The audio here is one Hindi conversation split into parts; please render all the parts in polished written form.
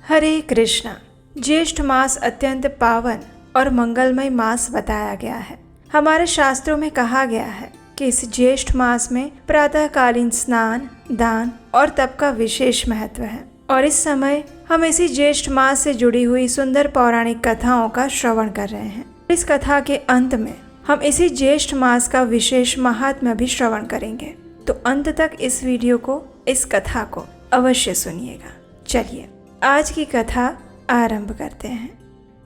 हरे कृष्णा। ज्येष्ठ मास अत्यंत पावन और मंगलमय मास बताया गया है। हमारे शास्त्रों में कहा गया है कि इस ज्येष्ठ मास में प्रातःकालीन स्नान, दान और तप का विशेष महत्व है और इस समय हम इसी ज्येष्ठ मास से जुड़ी हुई सुंदर पौराणिक कथाओं का श्रवण कर रहे हैं। इस कथा के अंत में हम इसी ज्येष्ठ मास का विशेष महात्म्य भी श्रवण करेंगे, तो अंत तक इस वीडियो को, इस कथा को अवश्य सुनिएगा। चलिए आज की कथा आरंभ करते हैं।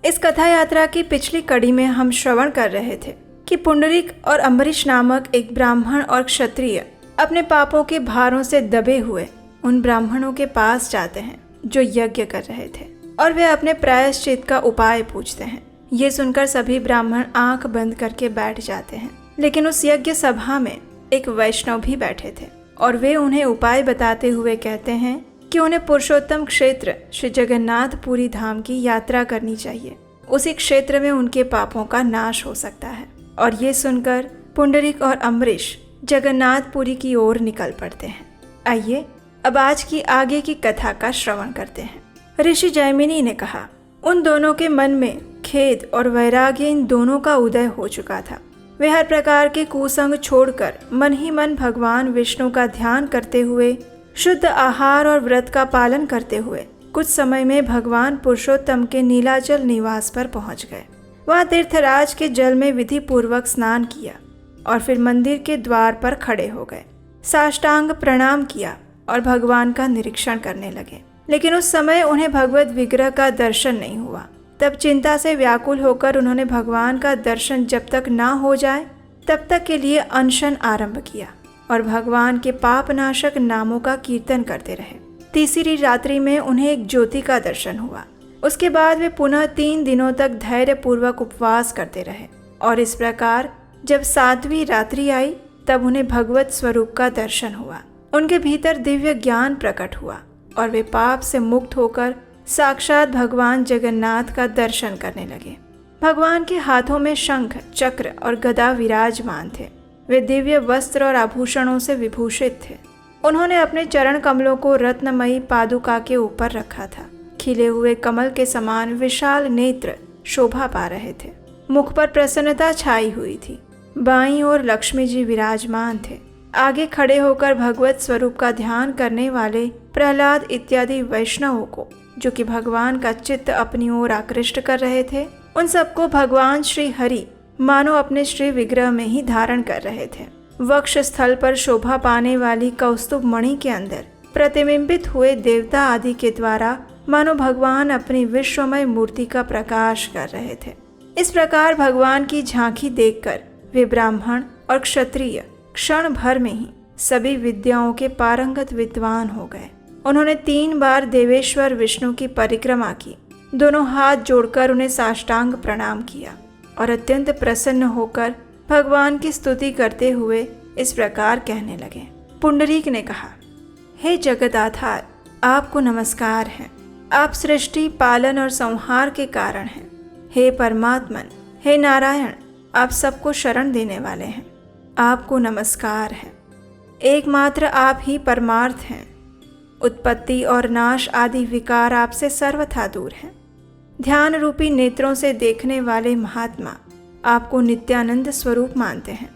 इस कथा यात्रा की पिछली कड़ी में हम श्रवण कर रहे थे कि पुंडरीक और अम्बरीश नामक एक ब्राह्मण और क्षत्रिय अपने पापों के भारों से दबे हुए उन ब्राह्मणों के पास जाते हैं जो यज्ञ कर रहे थे और वे अपने प्रायश्चित का उपाय पूछते हैं। ये सुनकर सभी ब्राह्मण आंख बंद करके बैठ जाते हैं, लेकिन उस यज्ञ सभा में एक वैष्णव भी बैठे थे और वे उन्हें उपाय बताते हुए कहते हैं कि उन्हें पुरुषोत्तम क्षेत्र श्री जगन्नाथपुरी धाम की यात्रा करनी चाहिए। उसी क्षेत्र में उनके पापों का नाश हो सकता है। और ये सुनकर पुंडरीक और अम्बरीश जगन्नाथपुरी की ओर निकल पड़ते हैं। आइए अब आज की आगे की कथा का श्रवण करते हैं। ऋषि जैमिनी ने कहा, उन दोनों के मन में खेद और वैराग्य इन दोनों का उदय हो चुका था। वे हर प्रकार के कुसंग छोड़कर मन ही मन भगवान विष्णु का ध्यान करते हुए, शुद्ध आहार और व्रत का पालन करते हुए कुछ समय में भगवान पुरुषोत्तम के नीलाचल निवास पर पहुंच गए। वहां तीर्थराज के जल में विधि पूर्वक स्नान किया और फिर मंदिर के द्वार पर खड़े हो गए, साष्टांग प्रणाम किया और भगवान का निरीक्षण करने लगे। लेकिन उस समय उन्हें भगवत विग्रह का दर्शन नहीं हुआ। तब चिंता से व्याकुल होकर उन्होंने भगवान का दर्शन जब तक ना हो जाए तब तक के लिए अनशन आरंभ किया और भगवान के पापनाशक नामों का कीर्तन करते रहे। तीसरी रात्रि में उन्हें एक ज्योति का दर्शन हुआ। उसके बाद वे पुनः 3 दिनों तक धैर्य पूर्वक उपवास करते रहे और इस प्रकार जब 7वीं रात्रि आई तब उन्हें भगवत स्वरूप का दर्शन हुआ। उनके भीतर दिव्य ज्ञान प्रकट हुआ और वे पाप से मुक्त होकर साक्षात भगवान जगन्नाथ का दर्शन करने लगे। भगवान के हाथों में शंख, चक्र और गदा विराजमान थे। वे दिव्य वस्त्र और आभूषणों से विभूषित थे। उन्होंने अपने चरण कमलों को रत्नमयी पादुका के ऊपर रखा था। खिले हुए कमल के समान विशाल नेत्र शोभा पा रहे थे। मुख पर प्रसन्नता छाई हुई थी। बाईं ओर लक्ष्मी जी विराजमान थे। आगे खड़े होकर भगवत स्वरूप का ध्यान करने वाले प्रहलाद इत्यादि वैष्णवों को, जो कि भगवान का चित्त अपनी ओर आकृष्ट कर रहे थे, उन सबको भगवान श्री हरि मानो अपने श्री विग्रह में ही धारण कर रहे थे। वक्ष स्थल पर शोभा पाने वाली कौस्तुभ मणि के अंदर प्रतिबिंबित हुए देवता आदि के द्वारा मानो भगवान अपनी विश्वमय मूर्ति का प्रकाश कर रहे थे। इस प्रकार भगवान की झांकी देखकर वे ब्राह्मण और क्षत्रिय क्षण भर में ही सभी विद्याओं के पारंगत विद्वान हो गए। उन्होंने 3 बार देवेश्वर विष्णु की परिक्रमा की, दोनों हाथ जोड़कर उन्हें साष्टांग प्रणाम किया और अत्यंत प्रसन्न होकर भगवान की स्तुति करते हुए इस प्रकार कहने लगे। पुंडरीक ने कहा, हे जगदाधार, आपको नमस्कार है। आप सृष्टि, पालन और संहार के कारण हैं। हे परमात्मन, हे नारायण, आप सबको शरण देने वाले हैं। आपको नमस्कार है। एकमात्र आप ही परमार्थ हैं। उत्पत्ति और नाश आदि विकार आपसे सर्वथा दूर हैं। ध्यान रूपी नेत्रों से देखने वाले महात्मा आपको नित्यानंद स्वरूप मानते हैं।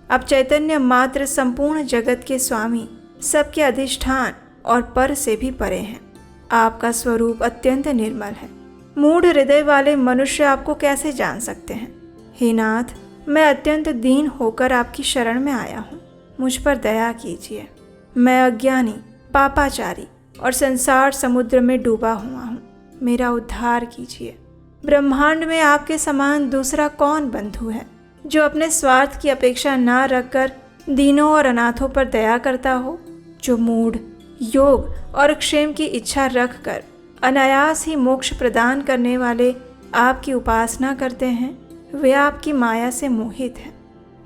आप चैतन्य मात्र संपूर्ण जगत के स्वामी, सबके अधिष्ठान और पर से भी परे हैं। आपका स्वरूप अत्यंत निर्मल है। मूढ़ हृदय वाले मनुष्य आपको कैसे जान सकते हैं? हे नाथ, मैं अत्यंत दीन होकर आपकी शरण में आया हूँ। मुझ पर दया कीजिए। मैं अज्ञानी, पापाचारी और संसार समुद्र में डूबा हुआ हूँ। मेरा उद्धार कीजिए। ब्रह्मांड में आपके समान दूसरा कौन बंधु है जो अपने स्वार्थ की अपेक्षा ना रखकर दीनों और अनाथों पर दया करता हो? जो मूढ़, योग और क्षेम की इच्छा रखकर अनायास ही मोक्ष प्रदान करने वाले आपकी उपासना करते हैं, वे आपकी माया से मोहित हैं।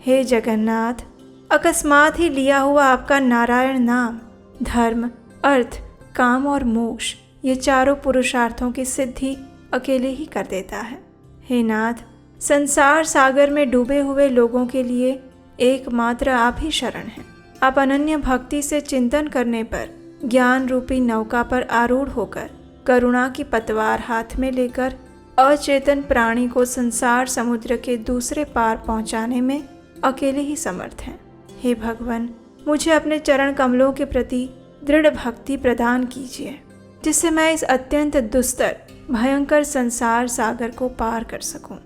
हे जगन्नाथ, अकस्मात ही लिया हुआ आपका नारायण नाम धर्म, अर्थ, काम और मोक्ष, ये चारों पुरुषार्थों की सिद्धि अकेले ही कर देता है। हे नाथ, संसार सागर में डूबे हुए लोगों के लिए एकमात्र आप ही शरण हैं। आप अनन्य भक्ति से चिंतन करने पर ज्ञान रूपी नौका पर आरूढ़ होकर करुणा की पतवार हाथ में लेकर अचेतन प्राणी को संसार समुद्र के दूसरे पार पहुंचाने में अकेले ही समर्थ हैं। हे भगवान, मुझे अपने चरण कमलों के प्रति दृढ़ भक्ति प्रदान कीजिए, जिससे मैं इस अत्यंत दुस्तर भयंकर संसार सागर को पार कर सकूं।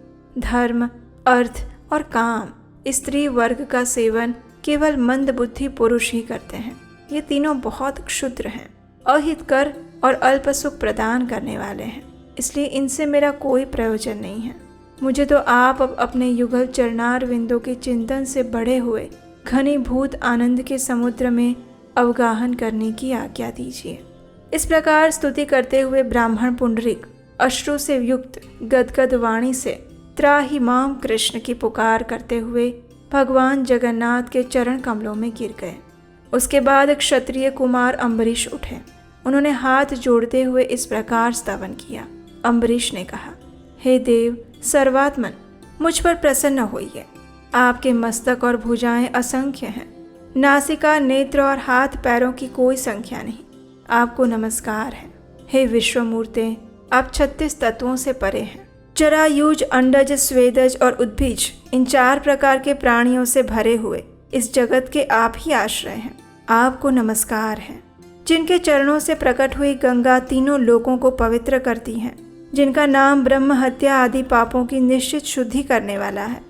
धर्म, अर्थ और काम, स्त्री वर्ग का सेवन केवल मंद बुद्धि पुरुष ही करते हैं। ये तीनों बहुत क्षुद्र हैं, अहितकर और अल्प सुख प्रदान करने वाले हैं, इसलिए इनसे मेरा कोई प्रयोजन नहीं है। मुझे तो आप अब अपने युगल चरणार विंदों के चिंतन से बढ़े हुए घनीभूत आनंद के समुद्र में अवगाहन करने की आज्ञा दीजिए। इस प्रकार स्तुति करते हुए ब्राह्मण पुंडरीक अश्रु से युक्त गदगद वाणी से त्राहि माम कृष्ण की पुकार करते हुए भगवान जगन्नाथ के चरण कमलों में गिर गए। उसके बाद क्षत्रिय कुमार अम्बरीश उठे। उन्होंने हाथ जोड़ते हुए इस प्रकार स्तवन किया। अम्बरीश ने कहा, हे देव सर्वात्मन, मुझ पर प्रसन्न होइए। आपके मस्तक और भुजाएं असंख्य हैं, नासिका, नेत्र और हाथ पैरों की कोई संख्या नहीं। आपको नमस्कार है। हे विश्वमूर्ते, आप 36 तत्वों से परे हैं। जरायुज, अंडज, स्वेदज और उद्भिज, इन 4 प्रकार के प्राणियों से भरे हुए इस जगत के आप ही आश्रय हैं। आपको नमस्कार है। जिनके चरणों से प्रकट हुई गंगा तीनों लोकों को पवित्र करती हैं, जिनका नाम ब्रह्म हत्या आदि पापों की निश्चित शुद्धि करने वाला है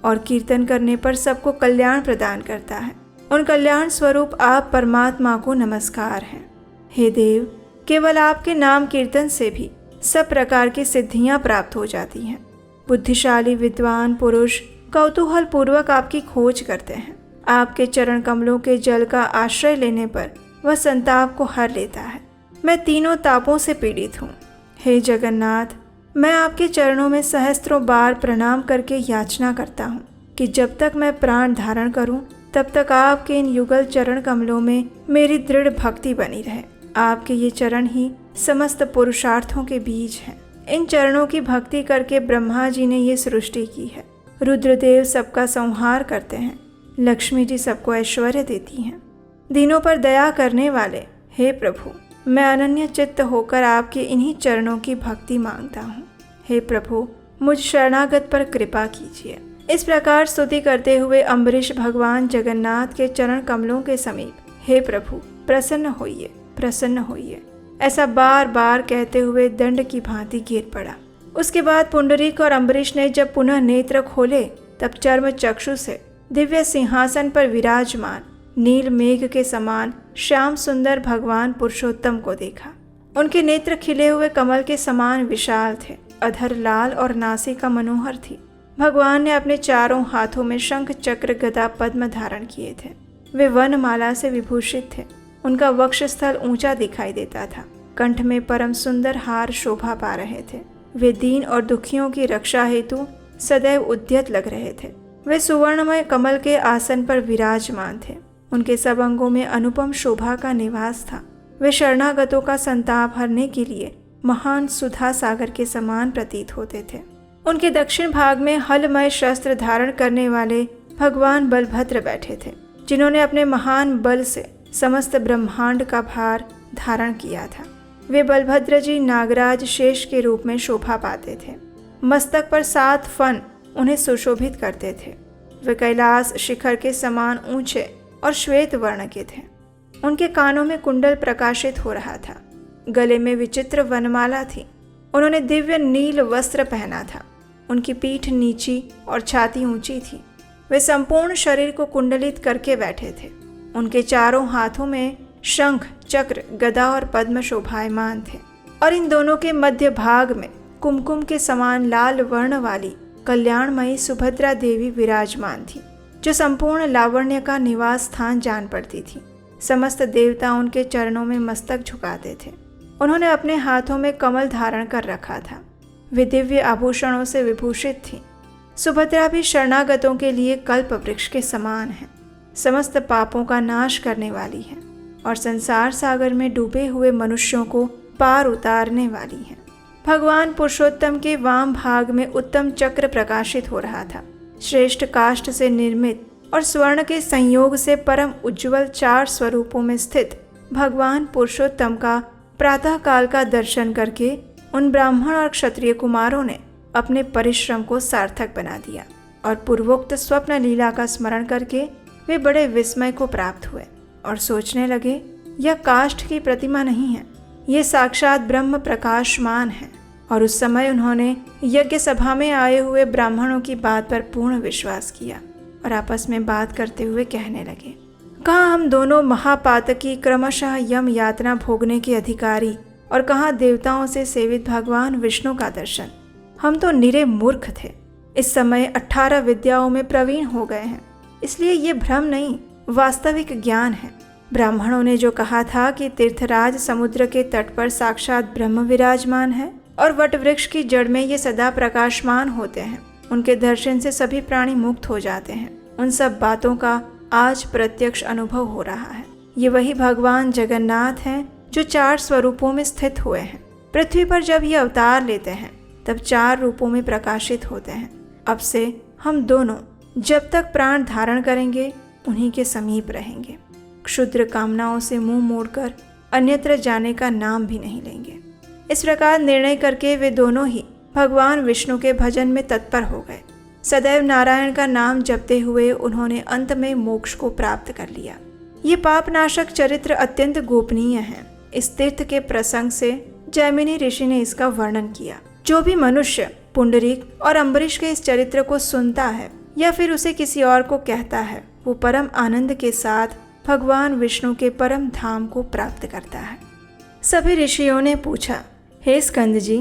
और कीर्तन करने पर सबको कल्याण प्रदान करता है, उन कल्याण स्वरूप आप परमात्मा को नमस्कार है। हे देव, केवल आपके नाम कीर्तन से भी सब प्रकार की सिद्धियां प्राप्त हो जाती हैं। बुद्धिशाली विद्वान पुरुष कौतूहल पूर्वक आपकी खोज करते हैं। आपके चरण कमलों के जल का आश्रय लेने पर वह संताप को हर लेता है। मैं तीनों तापों से पीड़ित हूँ। हे जगन्नाथ, मैं आपके चरणों में सहस्त्रों बार प्रणाम करके याचना करता हूँ कि जब तक मैं प्राण धारण करूँ तब तक आपके इन युगल चरण कमलों में मेरी दृढ़ भक्ति बनी रहे। आपके ये चरण ही समस्त पुरुषार्थों के बीज हैं। इन चरणों की भक्ति करके ब्रह्मा जी ने ये सृष्टि की है। रुद्रदेव सबका संहार करते हैं। लक्ष्मी जी सबको ऐश्वर्य देती हैं। दीनों पर दया करने वाले हे प्रभु, मैं अनन्य चित्त होकर आपके इन्हीं चरणों की भक्ति मांगता हूँ। हे प्रभु, मुझ शरणागत पर कृपा कीजिए। इस प्रकार स्तुति करते हुए अम्बरीश भगवान जगन्नाथ के चरण कमलों के समीप, हे प्रभु प्रसन्न होइए, प्रसन्न होइए, ऐसा बार बार कहते हुए दंड की भांति गिर पड़ा। उसके बाद पुंडरीक और अम्बरीश ने जब पुनः नेत्र खोले तब चर्म चक्षु से दिव्य सिंहासन पर विराजमान नील मेघ के समान श्याम सुंदर भगवान पुरुषोत्तम को देखा। उनके नेत्र खिले हुए कमल के समान विशाल थे, अधर लाल और नासिका मनोहर थी। भगवान ने अपने चारों हाथों में शंख, चक्र, गदा, पद्म धारण किए थे। वे वनमाला से विभूषित थे। उनका वक्षस्थल ऊंचा दिखाई देता था। कंठ में परम सुंदर हार शोभा पा रहे थे। वे दीन और दुखियों की रक्षा हेतु सदैव उद्यत लग रहे थे। वे सुवर्णमय कमल के आसन पर विराजमान थे। उनके सब अंगों में अनुपम शोभा का निवास था। वे शरणागतों का संताप हरने के लिए महान सुधा सागर के समान प्रतीत होते थे। उनके दक्षिण भाग में हलमय शस्त्र धारण करने वाले भगवान बलभद्र बैठे थे, जिन्होंने अपने महान बल से समस्त ब्रह्मांड का भार धारण किया था। वे बलभद्र जी नागराज शेष के रूप में शोभा पाते थे। मस्तक पर 7 फन उन्हें सुशोभित करते थे। वे कैलाश शिखर के समान ऊंचे और श्वेत वर्ण के थे। उनके कानों में कुंडल प्रकाशित हो रहा था। गले में विचित्र वनमाला थी। उन्होंने दिव्य नील वस्त्र पहना था। उनकी पीठ नीची और छाती ऊंची थी। वे संपूर्ण शरीर को कुंडलित करके बैठे थे। उनके चारों हाथों में शंख, चक्र, गदा और पद्म शोभायमान थे और इन दोनों के मध्य भाग में कुमकुम के समान लाल वर्ण वाली कल्याणमयी सुभद्रा देवी विराजमान थी, जो संपूर्ण लावण्य का निवास स्थान जान पड़ती थी। समस्त देवता उनके चरणों में मस्तक झुकाते थे। उन्होंने अपने हाथों में कमल धारण कर रखा था। वे दिव्य आभूषणों से विभूषित थीं। सुभद्रा भी शरणागतों के लिए कल्प वृक्ष के समान है। समस्त पापों का नाश करने वाली है और संसार सागर में डूबे हुए मनुष्यों को पार उतारने वाली है। भगवान पुरुषोत्तम के वाम भाग में उत्तम चक्र प्रकाशित हो रहा था। श्रेष्ठ काष्ठ से निर्मित और स्वर्ण के संयोग से परम उज्ज्वल 4 स्वरूपों में स्थित भगवान पुरुषोत्तम का प्रातः काल का दर्शन करके उन ब्राह्मण और क्षत्रिय कुमारों ने अपने परिश्रम को सार्थक बना दिया और पूर्वोक्त स्वप्न लीला का स्मरण करके वे बड़े विस्मय को प्राप्त हुए और सोचने लगे, यह काष्ठ की प्रतिमा नहीं है, ये साक्षात ब्रह्म प्रकाशमान है। और उस समय उन्होंने यज्ञ सभा में आए हुए ब्राह्मणों की बात पर पूर्ण विश्वास किया और आपस में बात करते हुए कहने लगे, कहाँ हम दोनों महापातकी क्रमशः यम यातना भोगने के अधिकारी और कहाँ देवताओं से सेवित भगवान विष्णु का दर्शन। हम तो निरे मूर्ख थे, इस समय 18 विद्याओं में प्रवीण हो गए हैं, इसलिए ये भ्रम नहीं वास्तविक ज्ञान है। ब्राह्मणों ने जो कहा था कि तीर्थराज समुद्र के तट पर साक्षात ब्रह्म विराजमान है और वट वृक्ष की जड़ में ये सदा प्रकाशमान होते हैं, उनके दर्शन से सभी प्राणी मुक्त हो जाते हैं, उन सब बातों का आज प्रत्यक्ष अनुभव हो रहा है। ये वही भगवान जगन्नाथ हैं जो 4 स्वरूपों में स्थित हुए हैं। पृथ्वी पर जब ये अवतार लेते हैं तब 4 रूपों में प्रकाशित होते हैं। अब से हम दोनों जब तक प्राण धारण करेंगे उन्हीं के समीप रहेंगे, क्षुद्र कामनाओं से मुंह मोड़कर अन्यत्र जाने का नाम भी नहीं लेंगे। इस प्रकार निर्णय करके वे दोनों ही भगवान विष्णु के भजन में तत्पर हो गए। सदैव नारायण का नाम जपते हुए उन्होंने अंत में मोक्ष को प्राप्त कर लिया। ये पापनाशक चरित्र अत्यंत गोपनीय है। इस तीर्थ के प्रसंग से जैमिनी ऋषि ने इसका वर्णन किया। जो भी मनुष्य पुंडरीक और अम्बरीश के इस चरित्र को सुनता है या फिर उसे किसी और को कहता है, वो परम आनंद के साथ भगवान विष्णु के परम धाम को प्राप्त करता है। सभी ऋषियों ने पूछा, हे स्कंद जी,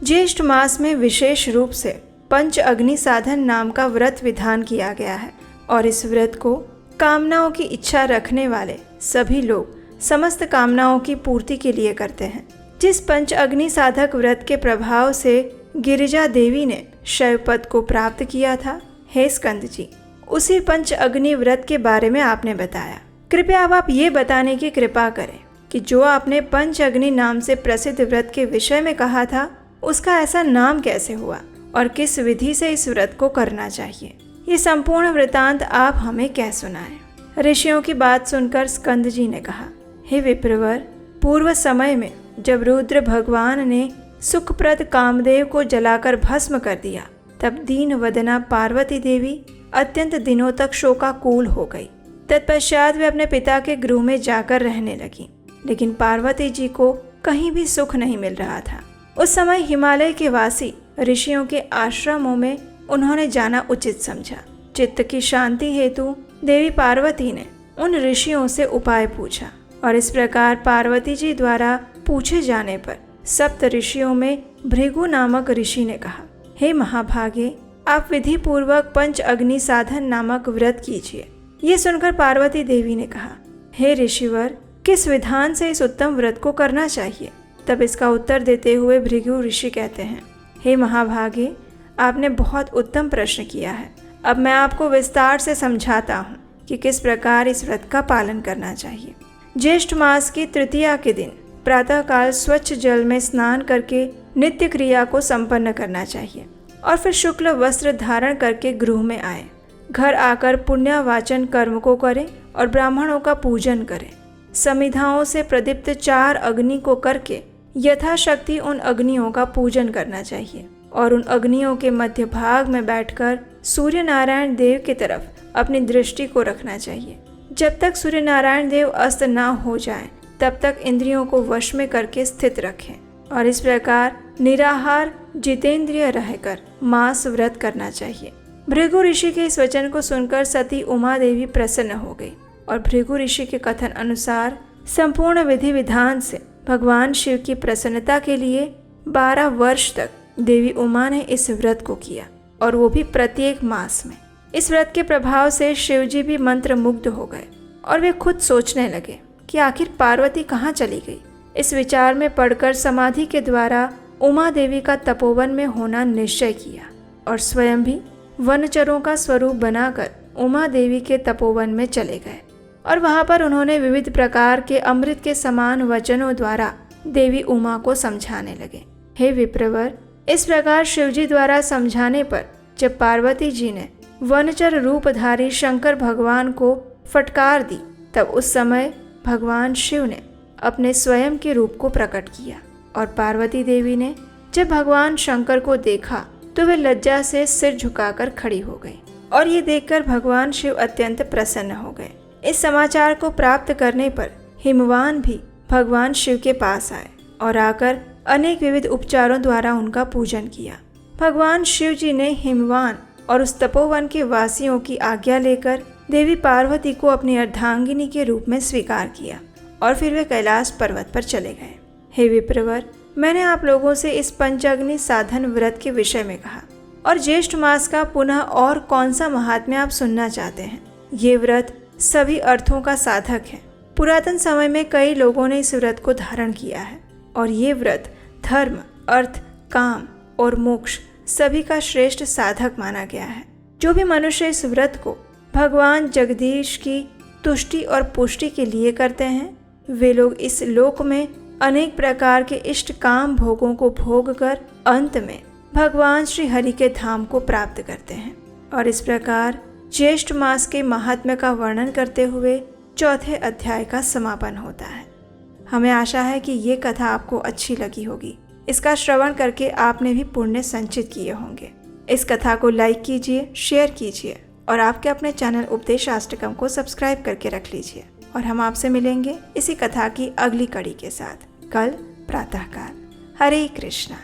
ज्येष्ठ मास में विशेष रूप से पंच अग्नि साधन नाम का व्रत विधान किया गया है और इस व्रत को कामनाओं की इच्छा रखने वाले सभी लोग समस्त कामनाओं की पूर्ति के लिए करते हैं। जिस पंच अग्नि साधक व्रत के प्रभाव से गिरिजा देवी ने शैव पद को प्राप्त किया था, हे स्कंद जी, उसी पंच अग्नि व्रत के बारे में आपने बताया। कृपया अब आप ये बताने की कृपा करें कि जो आपने पंच अग्नि नाम से प्रसिद्ध व्रत के विषय में कहा था, उसका ऐसा नाम कैसे हुआ और किस विधि से इस व्रत को करना चाहिए। ये संपूर्ण वृतांत आप हमें कह सुनाएं। ऋषियों की बात सुनकर स्कंद जी ने कहा, हे विप्रवर, पूर्व समय में जब रुद्र भगवान ने सुखप्रद कामदेव को जलाकर भस्म कर दिया, तब दीन वदना पार्वती देवी अत्यंत दिनों तक शोकाकुल हो गई। तत्पश्चात वे अपने पिता के गृह में जाकर रहने लगी, लेकिन पार्वती जी को कहीं भी सुख नहीं मिल रहा था। उस समय हिमालय के वासी ऋषियों के आश्रमों में उन्होंने जाना उचित समझा। चित्त की शांति हेतु देवी पार्वती ने उन ऋषियों से उपाय पूछा और इस प्रकार पार्वती जी द्वारा पूछे जाने पर सप्त ऋषियों में भृगु नामक ऋषि ने कहा, हे महाभागे, आप विधि पूर्वक पंच अग्नि साधन नामक व्रत कीजिए। ये सुनकर पार्वती देवी ने कहा, हे ऋषिवर, किस विधान से इस उत्तम व्रत को करना चाहिए। तब इसका उत्तर देते हुए भृगु ऋषि कहते हैं, हे महाभागे, आपने बहुत उत्तम प्रश्न किया है। अब मैं आपको विस्तार से समझाता हूँ कि किस प्रकार इस व्रत का पालन करना चाहिए। ज्येष्ठ मास की तृतीया के दिन प्रातःकाल स्वच्छ जल में स्नान करके नित्य क्रिया को संपन्न करना चाहिए और फिर शुक्ल वस्त्र धारण करके गृह में आए। घर आकर पुण्यवाचन कर्म को करें और ब्राह्मणों का पूजन करें। समिधाओं से प्रदीप्त 4 अग्नि को करके यथाशक्ति उन अग्नियों का पूजन करना चाहिए और उन अग्नियों के मध्य भाग में बैठकर सूर्य नारायण देव की तरफ अपनी दृष्टि को रखना चाहिए। जब तक सूर्य नारायण देव अस्त न हो जाएं, तब तक इंद्रियों को वश में करके स्थित रखें और इस प्रकार निराहार जितेंद्रिय रहकर मास व्रत करना चाहिए। भृगु ऋषि के इस वचन को सुनकर सती उमा देवी प्रसन्न हो गई और भृगु ऋषि के कथन अनुसार संपूर्ण विधि विधान से भगवान शिव की प्रसन्नता के लिए 12 वर्ष तक देवी उमा ने इस व्रत को किया और वो भी प्रत्येक मास में। इस व्रत के प्रभाव से शिव जी भी मंत्र मुग्ध हो गए और वे खुद सोचने लगे कि आखिर पार्वती कहाँ चली गई। इस विचार में पड़कर समाधि के द्वारा उमा देवी का तपोवन में होना निश्चय किया और स्वयं भी वनचरों का स्वरूप बनाकर उमा देवी के तपोवन में चले गए और वहां पर उन्होंने विविध प्रकार के अमृत के समान वचनों द्वारा देवी उमा को समझाने लगे। हे विप्रवर, इस प्रकार शिवजी द्वारा समझाने पर जब पार्वती जी ने वनचर रूपधारी शंकर भगवान को फटकार दी, तब उस समय भगवान शिव ने अपने स्वयं के रूप को प्रकट किया और पार्वती देवी ने जब भगवान शंकर को देखा तो वे लज्जा से सिर झुकाकर खड़ी हो गई और ये देखकर भगवान शिव अत्यंत प्रसन्न हो गए। इस समाचार को प्राप्त करने पर हिमवान भी भगवान शिव के पास आए और आकर अनेक विविध उपचारों द्वारा उनका पूजन किया। भगवान शिव जी ने हिमवान और उस तपोवन के वासियों की आज्ञा लेकर देवी पार्वती को अपनी अर्धांगिनी के रूप में स्वीकार किया और फिर वे कैलाश पर्वत पर चले गए। हे विप्रवर, मैंने आप लोगों से इस पंचाग्नि साधन व्रत के विषय में कहा और ज्येष्ठ मास का पुनः और कौन सा महात्म्य आप सुनना चाहते हैं। ये व्रत सभी अर्थों का साधक है। पुरातन समय में कई लोगों ने इस व्रत को धारण किया है और ये व्रत धर्म, अर्थ, काम और मोक्ष सभी का श्रेष्ठ साधक माना गया है। जो भी मनुष्य इस व्रत को भगवान जगदीश की तुष्टि और पुष्टि के लिए करते हैं, वे लोग इस लोक में अनेक प्रकार के इष्ट काम भोगों को भोग कर अंत में भगवान श्री हरि के धाम को प्राप्त करते हैं। और इस प्रकार ज्येष्ठ मास के महात्म्य का वर्णन करते हुए चौथे अध्याय का समापन होता है। हमें आशा है कि ये कथा आपको अच्छी लगी होगी। इसका श्रवण करके आपने भी पुण्य संचित किए होंगे। इस कथा को लाइक कीजिए, शेयर कीजिए और आपके अपने चैनल उपदेशाष्टकम को सब्सक्राइब करके रख लीजिए। और हम आपसे मिलेंगे इसी कथा की अगली कड़ी के साथ कल प्रातःकाल। हरे कृष्णा।